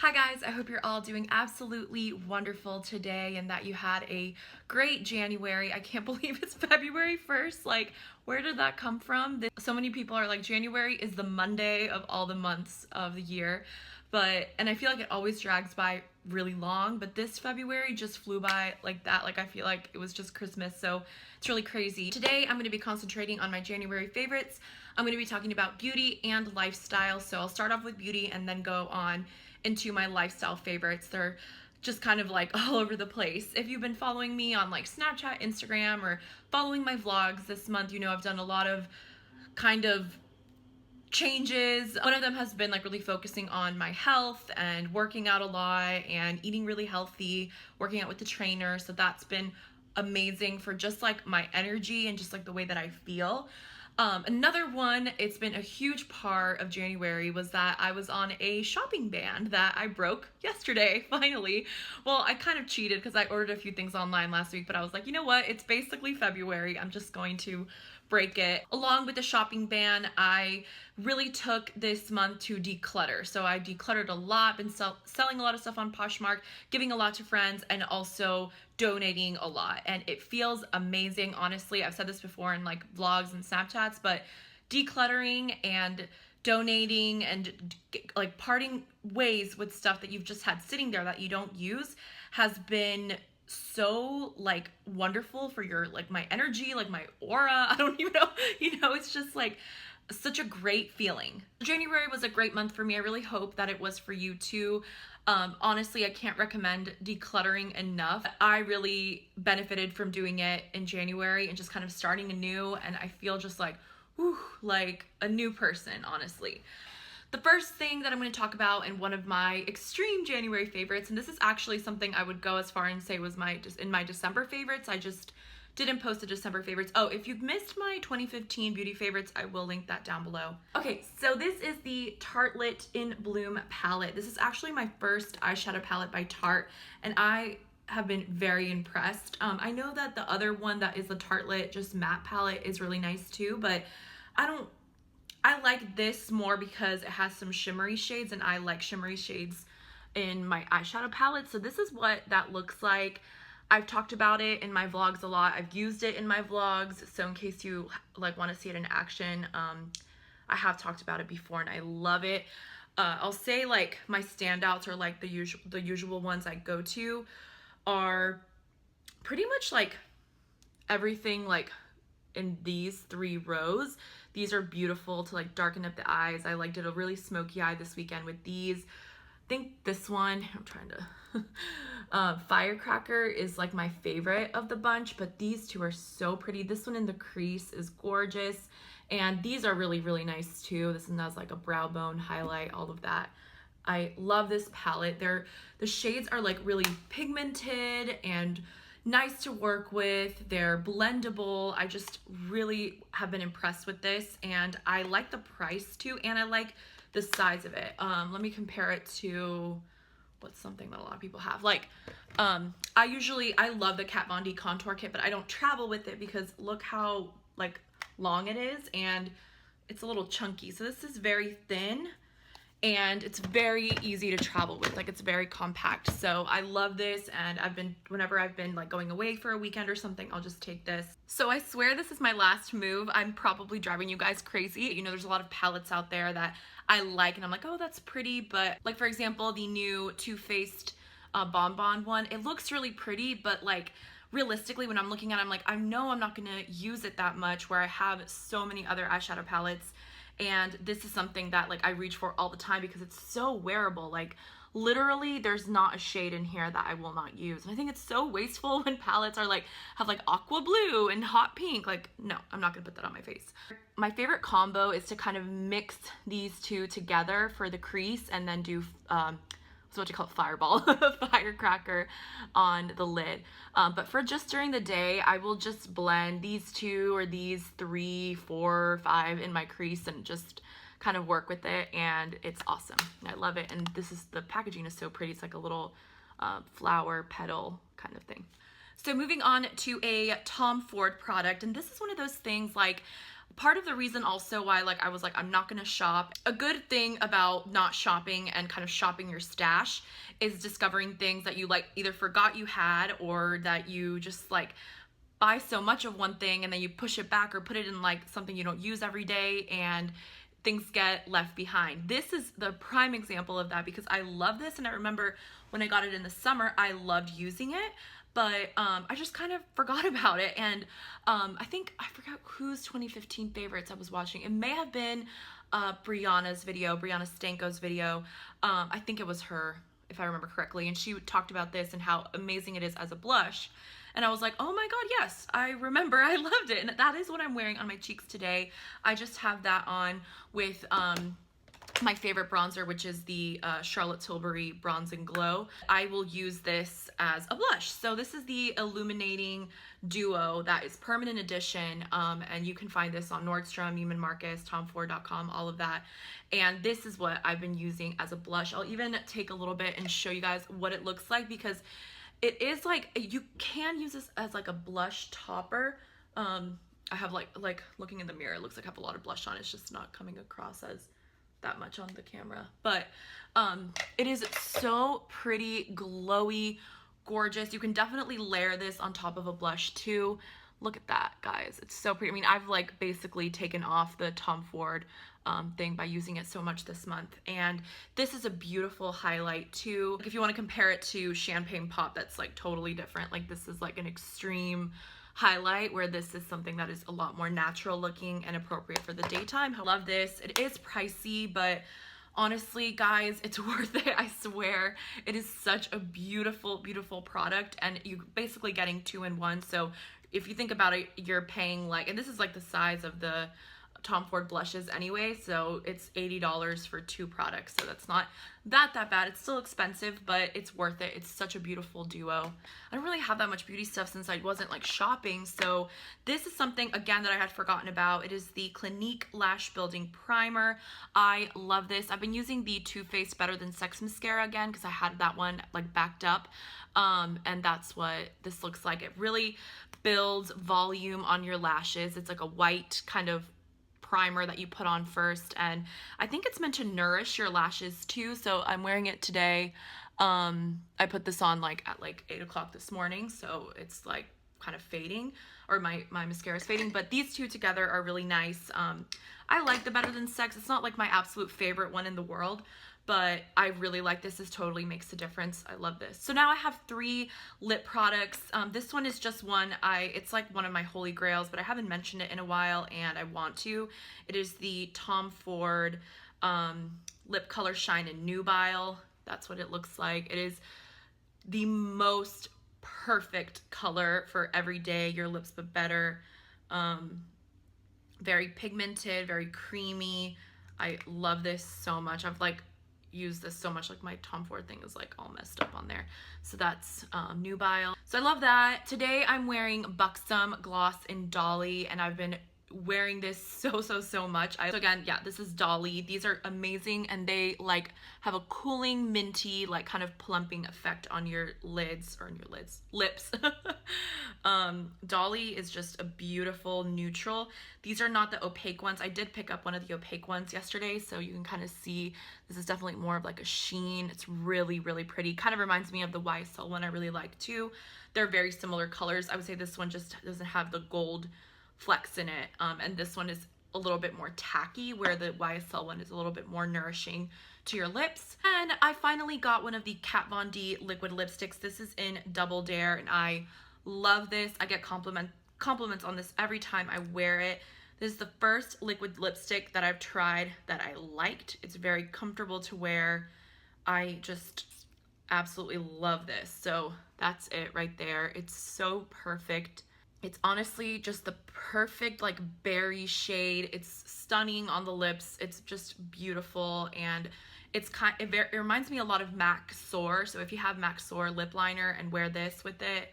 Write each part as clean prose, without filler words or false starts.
Hi guys, I hope you're all doing absolutely wonderful today and that you had a great January. I can't believe it's February 1st. Like, where did that come from? So many people are like, January is the Monday of all the months of the year. And I feel like it always drags by really long, but this February just flew by like that. Like, I feel like it was just Christmas, so it's really crazy. Today, I'm gonna be concentrating on my January favorites. I'm gonna be talking about beauty and lifestyle. So I'll start off with beauty and then go on into my lifestyle favorites. They're just kind of like all over the place. If you've been following me on like Snapchat, Instagram, or following my vlogs this month, you know I've done a lot of kind of changes. One of them has been like really focusing on my health and working out a lot and eating really healthy, working out with the trainer. So that's been amazing for just like my energy and just like the way that I feel. Another one, it's been a huge part of January, was that I was on a shopping ban that I broke yesterday, finally. Well, I kind of cheated because I ordered a few things online last week, but I was like, you know what? It's basically February. I'm just going to break it. Along with the shopping ban, I really took this month to declutter. So I decluttered a lot, been selling a lot of stuff on Poshmark, giving a lot to friends, and also donating a lot. And it feels amazing, honestly. I've said this before in like vlogs and Snapchats, but decluttering and donating and like parting ways with stuff that you've just had sitting there that you don't use has been so like wonderful for your like my energy, like my aura. I don't even know, it's just like such a great feeling. January was a great month for me. I really hope that it was for you too. Honestly, I can't recommend decluttering enough. I really benefited from doing it in January and just kind of starting anew, and I feel just like, whew, like a new person, honestly. The first thing that I'm going to talk about in one of my extreme January favorites, and this is actually something I would go as far and say was in my December favorites. I just didn't post the December favorites. Oh, if you've missed my 2015 beauty favorites, I will link that down below. Okay, so this is the Tarte in Bloom palette. This is actually my first eyeshadow palette by Tarte, and I have been very impressed. I know that the other one that is the Tarte just matte palette is really nice too, but I like this more because it has some shimmery shades, and I like shimmery shades in my eyeshadow palette. So this is what that looks like. I've talked about it in my vlogs a lot. I've used it in my vlogs. So in case you like want to see it in action, I have talked about it before and I love it. I'll say like my standouts are like the usual ones I go to are pretty much like everything like in these 3 rows. These are beautiful to like darken up the eyes. I like did a really smoky eye this weekend with these. I think this one, I'm trying to, Firecracker is like my favorite of the bunch, but these 2 are so pretty. This one in the crease is gorgeous. And these are really, really nice too. This one has like a brow bone highlight, all of that. I love this palette. The shades are like really pigmented and nice to work with. They're blendable. I just really have been impressed with this, and I like the price too, and I like the size of it. Let me compare it to what's something that a lot of people have. Like, I love the Kat Von D contour kit, but I don't travel with it because look how like long it is, and it's a little chunky. So this is very thin, and it's very easy to travel with. Like, it's very compact. So I love this, and whenever I've been like going away for a weekend or something, I'll just take this. So I swear this is my last move. I'm probably driving you guys crazy. You know, there's a lot of palettes out there that I like, and I'm like, oh, that's pretty. But like, for example, the new Too Faced Bonbon one, it looks really pretty, but like realistically, when I'm looking at it, I'm like, I know I'm not gonna use it that much, where I have so many other eyeshadow palettes. And this is something that like I reach for all the time because it's so wearable. Like, literally there's not a shade in here that I will not use. And I think it's so wasteful when palettes are like, have like aqua blue and hot pink. Like, no, I'm not gonna put that on my face. My favorite combo is to kind of mix these 2 together for the crease and then do so what you call it, fireball, firecracker on the lid. But for just during the day, I will just blend these 2 or these 3, 4, 5 in my crease and just kind of work with it, and it's awesome. I love it. And the packaging is so pretty. It's like a little flower petal kind of thing. So moving on to a Tom Ford product, and this is one of those things like Part of the reason also why I was like, I'm not gonna shop. A good thing about not shopping and kind of shopping your stash is discovering things that you like either forgot you had, or that you just like buy so much of one thing and then you push it back or put it in like something you don't use every day and things get left behind. This is the prime example of that because I love this, and I remember when I got it in the summer, I loved using it, but I just kind of forgot about it. And I forgot whose 2015 favorites I was watching. It may have been Brianna's video, Brianna Stanko's video. I think it was her, if I remember correctly, and she talked about this and how amazing it is as a blush. And I was like, oh my god, yes, I remember, I loved it. And that is what I'm wearing on my cheeks today. I just have that on with my favorite bronzer, which is the Charlotte Tilbury Bronze and Glow. I will use this as a blush. So this is the Illuminating Duo that is permanent edition, and you can find this on Nordstrom, Neiman Marcus, TomFord.com, all of that. And this is what I've been using as a blush. I'll even take a little bit and show you guys what it looks like, because it is like, you can use this as like a blush topper. I have like looking in the mirror, it looks like I have a lot of blush on. It's just not coming across as that much on the camera, but it is so pretty, glowy, gorgeous. You can definitely layer this on top of a blush too. Look at that, guys. It's so pretty. I mean, I've like basically taken off the Tom Ford thing by using it so much this month. And this is a beautiful highlight too. If you want to compare it to Champagne Pop, that's like totally different. Like this is like an extreme highlight, where this is something that is a lot more natural looking and appropriate for the daytime. I love this. It is pricey, but honestly, guys, it's worth it. I swear. It is such a beautiful, beautiful product, and you're basically getting 2 in 1. So if you think about it, you're paying like, and this is like the size of the Tom Ford blushes anyway, so it's $80 for 2 products, so that's not that bad. It's still expensive, but it's worth it. It's such a beautiful duo. I don't really have that much beauty stuff since I wasn't like shopping, so this is something again that I had forgotten about. It is the Clinique Lash Building Primer. I love this. I've been using the Too Faced Better Than Sex mascara again because I had that one like backed up, and that's what this looks like. It really builds volume on your lashes. It's like a white kind of primer that you put on first, and I think it's meant to nourish your lashes too. So I'm wearing it today. I put this on like at like 8 o'clock this morning, so it's like kind of fading, or my mascara is fading, but these two together are really nice. I like the Better Than Sex. It's not like my absolute favorite one in the world, but I really like this. This totally makes a difference. I love this. So now I have 3 lip products. This one is just one. It's like one of my holy grails, but I haven't mentioned it in a while and I want to. It is the Tom Ford Lip Color Shine and Nubile. That's what it looks like. It is the most perfect color for every day, your lips but better. Very pigmented, very creamy. I love this so much. I've like used this so much, like my Tom Ford thing is like all messed up on there. So that's Nubile. So I love that. Today I'm wearing Buxom Gloss in Dolly, and I've been wearing this so much. So again, yeah, this is Dolly. These are amazing, and they like have a cooling, minty, like kind of plumping effect on your lids, or on your lips. Dolly is just a beautiful neutral. These are not the opaque ones. I did pick up one of the opaque ones yesterday, so you can kind of see this is definitely more of like a sheen. It's really pretty. Kind of reminds me of the YSL one I really like too. They're very similar colors. I would say this one just doesn't have the gold flecks in it, and this one is a little bit more tacky, where the YSL one is a little bit more nourishing to your lips. And I finally got one of the Kat Von D liquid lipsticks. This is in Double Dare, and I love this. I get compliments on this every time I wear it. This is the first liquid lipstick that I've tried that I liked. It's very comfortable to wear. I just absolutely love this. So that's it right there. It's so perfect. It's honestly just the perfect like berry shade. It's stunning on the lips. It's just beautiful, and it reminds me a lot of MAC Soar. So if you have MAC Soar lip liner and wear this with it,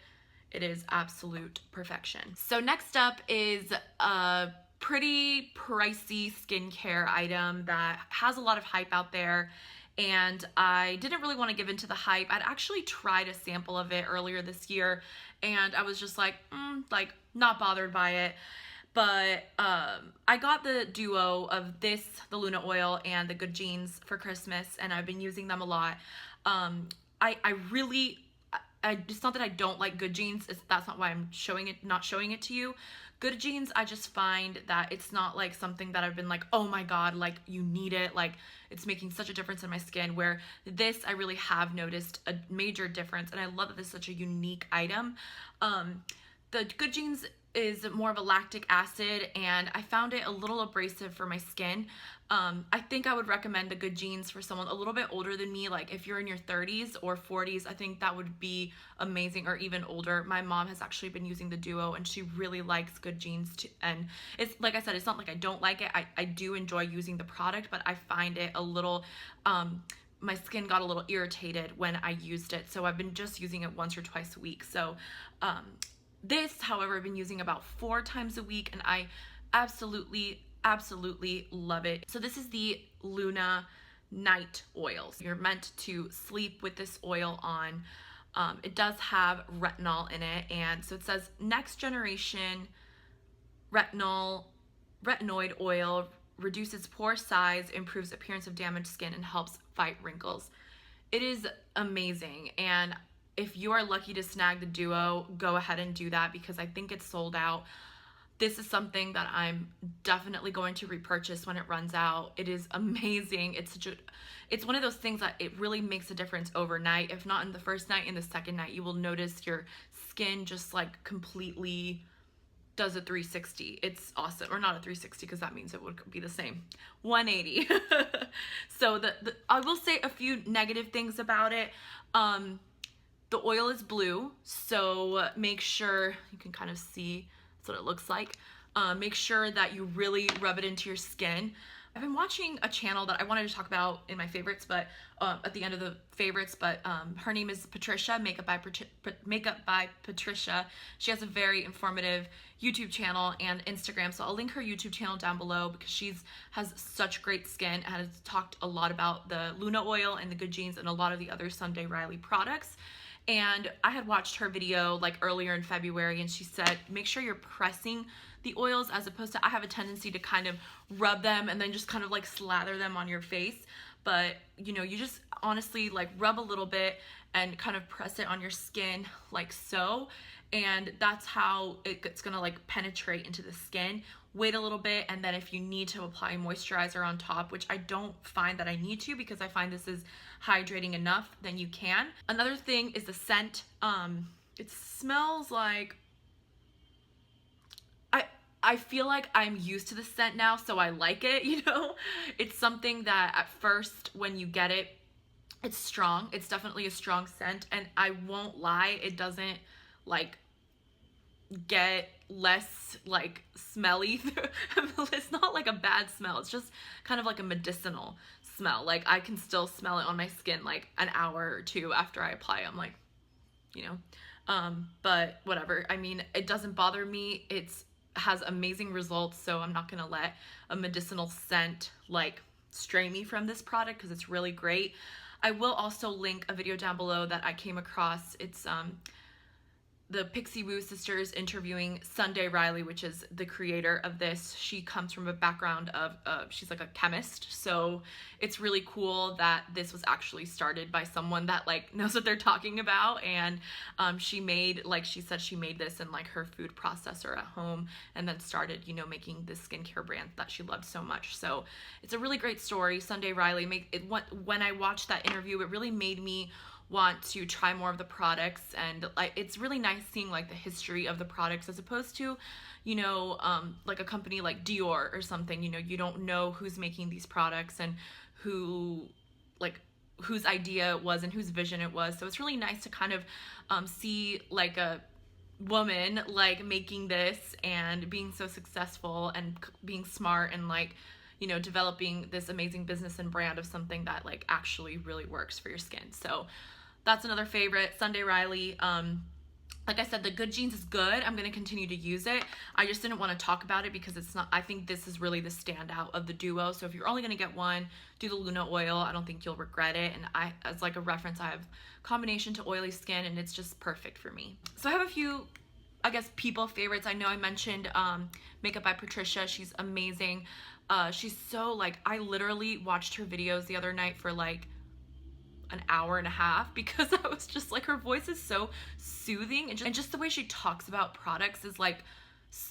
it is absolute perfection. So next up is a pretty pricey skincare item that has a lot of hype out there, and I didn't really want to give into the hype. I'd actually tried a sample of it earlier this year, and I was just like, not bothered by it. But I got the duo of this, the Luna oil and the Good Genes for Christmas, and I've been using them a lot. I really, it's not that I don't like Good Genes. That's not why I'm not showing it to you. Good Genes, I just find that it's not like something that I've been like, oh my God, like you need it. Like it's making such a difference in my skin, where this, I really have noticed a major difference. And I love that this is such a unique item. The Good Genes is more of a lactic acid, and I found it a little abrasive for my skin. I think I would recommend the Good Genes for someone a little bit older than me. Like if you're in your 30s or 40s, I think that would be amazing, or even older. My mom has actually been using the duo and she really likes Good Genes too. And it's like I said, it's not like I don't like it. I do enjoy using the product, but I find it a little, my skin got a little irritated when I used it. So I've been just using it once or twice a week. So this, however, I've been using about 4 times a week, and I absolutely love it. So this is the Luna Night Oils. You're meant to sleep with this oil on. It does have retinol in it, and so it says next generation retinoid oil reduces pore size, improves appearance of damaged skin, and helps fight wrinkles. It is amazing, and if you are lucky to snag the duo, go ahead and do that, because I think it's sold out. This is something that I'm definitely going to repurchase when it runs out. It is amazing. It's one of those things that it really makes a difference overnight. If not in the first night, in the second night, you will notice your skin just like completely does a 360. It's awesome. Or not a 360, because that means it would be the same. 180. So I will say a few negative things about it. The oil is blue, so make sure, you can kind of see that's what it looks like. Make sure that you really rub it into your skin. I've been watching a channel that I wanted to talk about in my favorites, but at the end of the favorites, but her name is Patricia, Makeup by Patricia. She has a very informative YouTube channel and Instagram, so I'll link her YouTube channel down below, because has such great skin and has talked a lot about the Luna oil and the Good Genes and a lot of the other Sunday Riley products. And I had watched her video like earlier in February, and she said, make sure you're pressing the oils, as opposed to, I have a tendency to kind of rub them and then just kind of like slather them on your face. But you know, you just honestly like rub a little bit and kind of press it on your skin like so. And that's how it's gonna like penetrate into the skin. Wait a little bit, and then if you need to apply moisturizer on top, which I don't find that I need to, because I find this is hydrating enough, then you can. Another thing is the scent. It smells like, I feel like I'm used to the scent now, so I like it, you know? It's something that at first when you get it, it's strong. It's definitely a strong scent, and I won't lie, it doesn't like get less like smelly. It's not like a bad smell. It's just kind of like a medicinal smell. Like I can still smell it on my skin like an hour or 2 after I apply. I'm like, you know, but whatever. I mean, it doesn't bother me. Has amazing results, so I'm not gonna let a medicinal scent like stray me from this product, because it's really great. I will also link a video down below that I came across. It's the Pixie Woo sisters interviewing Sunday Riley, which is the creator of this. She comes from a background of, she's like a chemist, so it's really cool that this was actually started by someone that like knows what they're talking about. And she made, like she said, she made this in like her food processor at home, and then started, you know, making this skincare brand that she loved so much. So it's a really great story. Sunday Riley, when I watched that interview, it really made me want to try more of the products. And like it's really nice seeing like the history of the products, as opposed to, you know, like a company like Dior or something. You know, you don't know who's making these products and whose idea it was and whose vision it was. So it's really nice to kind of see like a woman like making this and being so successful and being smart and like, you know, developing this amazing business and brand of something that like actually really works for your skin. So that's another favorite, Sunday Riley. Like I said, the Good Genes is good. I'm going to continue to use it. I just didn't want to talk about it because it's not, I think this is really the standout of the duo. So if you're only going to get one, do the Luna oil. I don't think you'll regret it. And as like a reference, I have combination to oily skin, and it's just perfect for me. So I have a few I guess, people favorites. I know I mentioned Makeup by Patricia. She's amazing. She's so, like, I literally watched her videos the other night for like an hour and a half because I was just like, her voice is so soothing, and just the way she talks about products is like,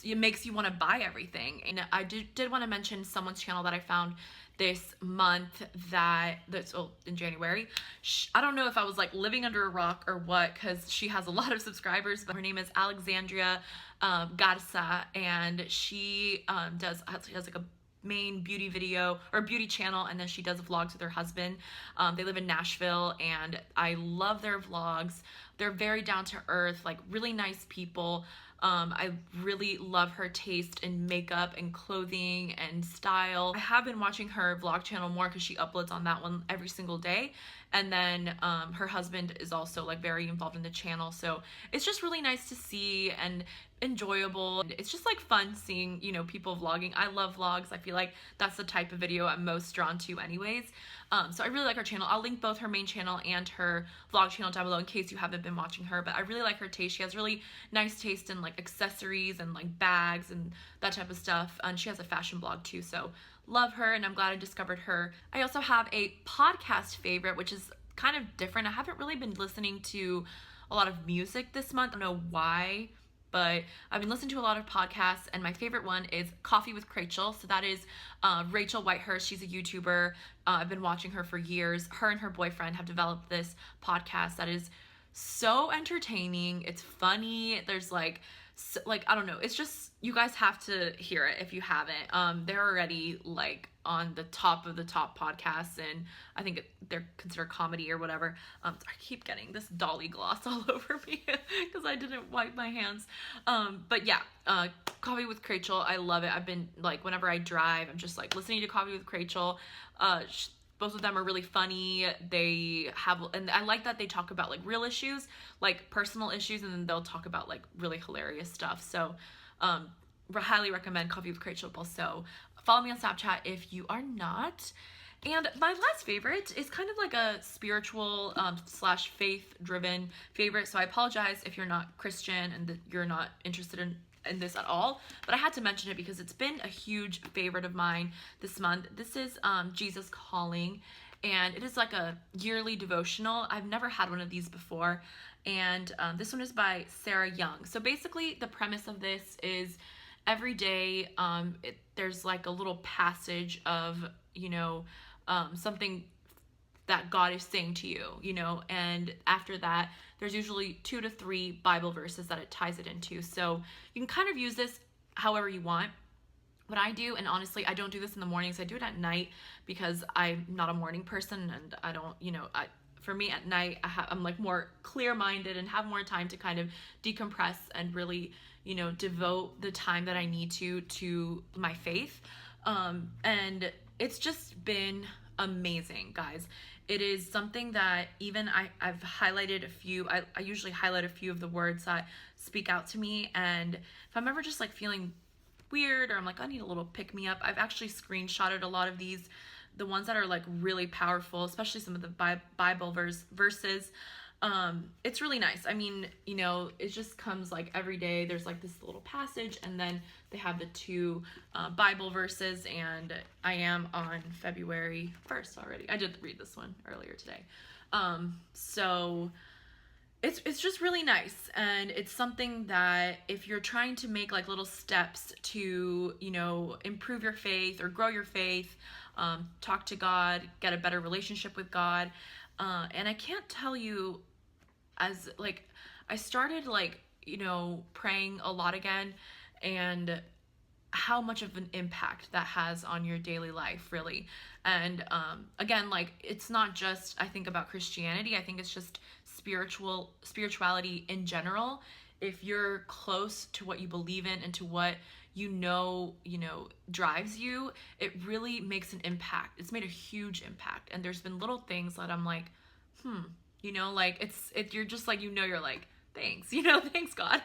it makes you want to buy everything. And I did want to mention someone's channel that I found this month that's in January. I don't know if I was like living under a rock or what, because she has a lot of subscribers, but her name is Alexandria Garza, and she has like a main beauty video or beauty channel, and then she does vlogs with her husband. They live in Nashville, and I love their vlogs. They're very down to earth, like really nice people. I really love her taste in makeup and clothing and style. I have been watching her vlog channel more because she uploads on that one every single day. And then her husband is also like very involved in the channel. So it's just really nice to see and enjoyable. It's just like fun seeing, you know, people vlogging. I love vlogs. I feel like that's the type of video I'm most drawn to anyways. So I really like her channel. I'll link both her main channel and her vlog channel down below in case you haven't been watching her, but I really like her taste. She has really nice taste in like accessories and like bags and that type of stuff. And she has a fashion blog too, so love her, and I'm glad I discovered her. I also have a podcast favorite, which is kind of different. I haven't really been listening to a lot of music this month. I don't know why, but I've been listening to a lot of podcasts, and my favorite one is Coffee with Chrachel. So that is Rachel Whitehurst. She's a YouTuber. I've been watching her for years. Her and her boyfriend have developed this podcast that is so entertaining. It's funny. There's like I don't know. It's just, you guys have to hear it if you haven't. They're already like on the top of the top podcasts, and I think they're considered comedy or whatever. I keep getting this Dolly gloss all over me because I didn't wipe my hands. But yeah, Coffee with Chrachel, I love it. I've been like, whenever I drive, I'm just like listening to Coffee with Chrachel. Both of them are really funny. They have, and I like that they talk about like real issues, like personal issues, and then they'll talk about like really hilarious stuff. So highly recommend Coffee with Chrachel. Also, follow me on Snapchat if you are not. And my last favorite is kind of like a spiritual slash faith driven favorite. So I apologize if you're not Christian and you're not interested in this at all, but I had to mention it because it's been a huge favorite of mine this month. This is Jesus Calling, and it is like a yearly devotional. I've never had one of these before, and this one is by Sarah Young. So basically the premise of this is every day there's like a little passage of, you know, something that God is saying to you, you know, and after that, there's usually 2 to 3 Bible verses that it ties it into. So you can kind of use this however you want. What I do, and honestly, I don't do this in the mornings, I do it at night because I'm not a morning person, and I don't, you know, for me at night, I'm like more clear-minded and have more time to kind of decompress and really, you know, devote the time that I need to my faith. And it's just been amazing, guys. It is something that even I've highlighted a few, I usually highlight a few of the words that speak out to me, and if I'm ever just like feeling weird, or I'm like, I need a little pick-me-up, I've actually screenshotted a lot of these, the ones that are like really powerful, especially some of the Bible verses. It's really nice. I mean, you know, it just comes like every day, there's like this little passage, and then they have the 2 Bible verses, and I am on February 1st already. I did read this one earlier today. So it's just really nice, and it's something that if you're trying to make like little steps to, you know, improve your faith or grow your faith, talk to God, get a better relationship with God, and I can't tell you, as like I started like, you know, praying a lot again, and how much of an impact that has on your daily life, really. And again, like, it's not just, I think, about Christianity. I think it's just spirituality in general. If you're close to what you believe in and to what you know drives you, it really makes an impact. It's made a huge impact. And there's been little things that I'm like, you know, like it's you're just like, you know, you're like, thanks, you know, thanks God.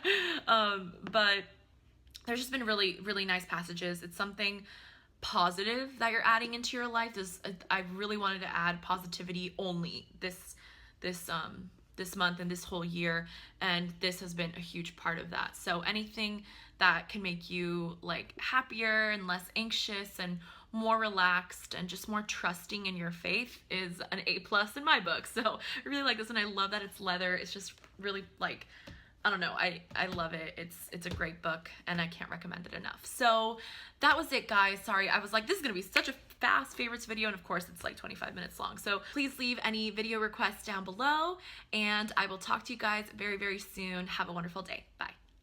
But there's just been really, really nice passages. It's something positive that you're adding into your life. I really wanted to add positivity only this this month and this whole year, and this has been a huge part of that. So anything that can make you like happier and less anxious and more relaxed and just more trusting in your faith is an A+ in my book. So I really like this, and I love that it's leather. It's just really like, I don't know, I love it. It's a great book, and I can't recommend it enough. So that was it, guys. Sorry, I was like, this is gonna be such a fast favorites video, and of course it's like 25 minutes long. So please leave any video requests down below, and I will talk to you guys very, very soon. Have a wonderful day. Bye.